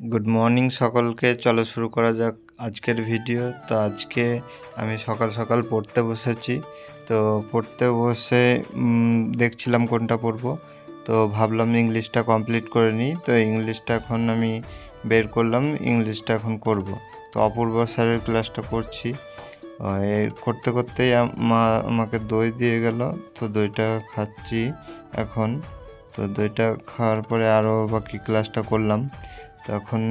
Good morning সকলকে। চলো শুরু করা যাক আজকের ভিডিও। তো আজকে আমি সকাল সকাল পড়তে বসেছি। তো পড়তে বসে দেখছিলাম কোনটা পড়বো। তো ভাবলাম ইংলিশটা কমপ্লিট করে নিই। তো ইংলিশটা এখন আমি বের করলাম, ইংলিশটা এখন করব। তো অপূর্ব স্যারের ক্লাসটা করছি। করতে করতেই মা আমাকে দই দিয়ে গেল। তো দইটা খাচ্ছি এখন। তো দইটা খাওয়ার পরে আরও বাকি ক্লাসটা করলাম। তো এখন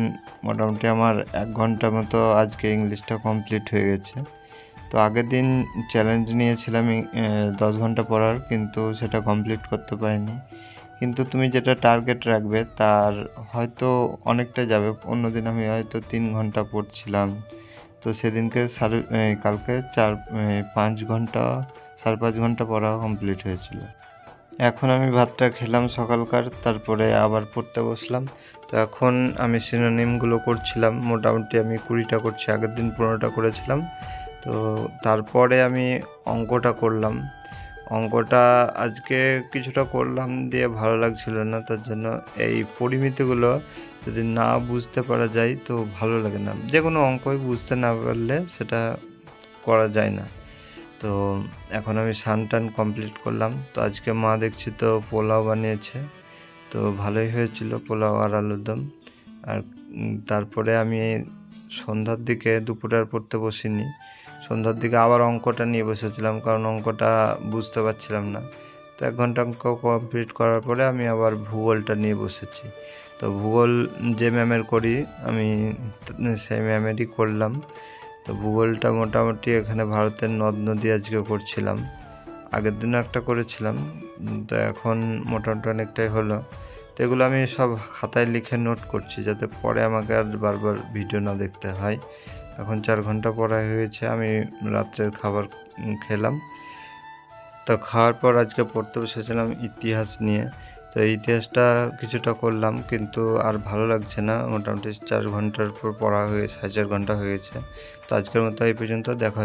মোটামুটি আমার 1 ঘন্টা মতো আজকে ইংলিশটা কমপ্লিট হয়ে গেছে। তো আগের দিন চ্যালেঞ্জ নিয়েছিলাম 10 ঘন্টা পড়ার, কিন্তু সেটা কমপ্লিট করতে পারিনি। কিন্তু তুমি যেটা টার্গেট রাখবে তার হয়তো অনেকটা যাবে। অন্যদিন আমি হয়তো 3 ঘন্টা পড়ছিলাম, তো সেদিনকে কালকে 5 ঘন্টা 5.5 ঘন্টা পড়া কমপ্লিট হয়েছিল। এখন আমি ভাতটা খেলাম সকালকার, তারপরে আবার পড়তে বসলাম। তো এখন আমি সিনোনিমগুলো করছিলাম। মোটামুটি আমি 20টা করছি, আগের দিন 15টা করেছিলাম। তো তারপরে আমি অঙ্কটা করলাম। অঙ্কটা আজকে কিছুটা করলাম, দিয়ে ভালো লাগছিল না। তার জন্য এই পরিমিতিগুলো যদি না বুঝতে পারা যায় তো ভালো লাগে না। যে কোনো অঙ্কই বুঝতে না পারলে সেটা করা যায় না। তো এখন আমি স্নান কমপ্লিট করলাম। তো আজকে মা দেখছি তো পোলাও বানিয়েছে, তো ভালোই হয়েছিল পোলাও আর আলুর দম। আর তারপরে আমি সন্ধ্যার দিকে, দুপুরে আর পড়তে বসিনি, সন্ধ্যার দিকে আবার অঙ্কটা নিয়ে বসেছিলাম, কারণ অঙ্কটা বুঝতে পারছিলাম না। তো 1 ঘন্টা অঙ্ক কমপ্লিট করার পরে আমি আবার ভূগোলটা নিয়ে বসেছি। তো ভূগোল যে ম্যামের করি আমি সেই ম্যামেরই করলাম। তো ভূগোলটা মোটামুটি এখানে ভারতের নদ নদী আজকে করছিলাম। আগের দিনও একটা করেছিলাম, তো এখন মোটামুটি অনেকটাই হলো। তো এগুলো আমি সব খাতায় লিখে নোট করছি, যাতে পরে আমাকে আর বারবার ভিডিও না দেখতে হয়। এখন 4 ঘন্টা পড়া হয়েছে। আমি রাত্রের খাবার খেলাম। তো খাওয়ার পর আজকে পড়তে বসেছিলাম ইতিহাস নিয়ে। তো ইতিহাসটা কিছুটা করলাম, কিন্তু আর ভালো লাগছে না। মোটামুটি 4 ঘন্টার পর পড়া হয়ে 4.5 ঘন্টা হয়ে গেছে। তো আজকের মতো এই পর্যন্ত। দেখা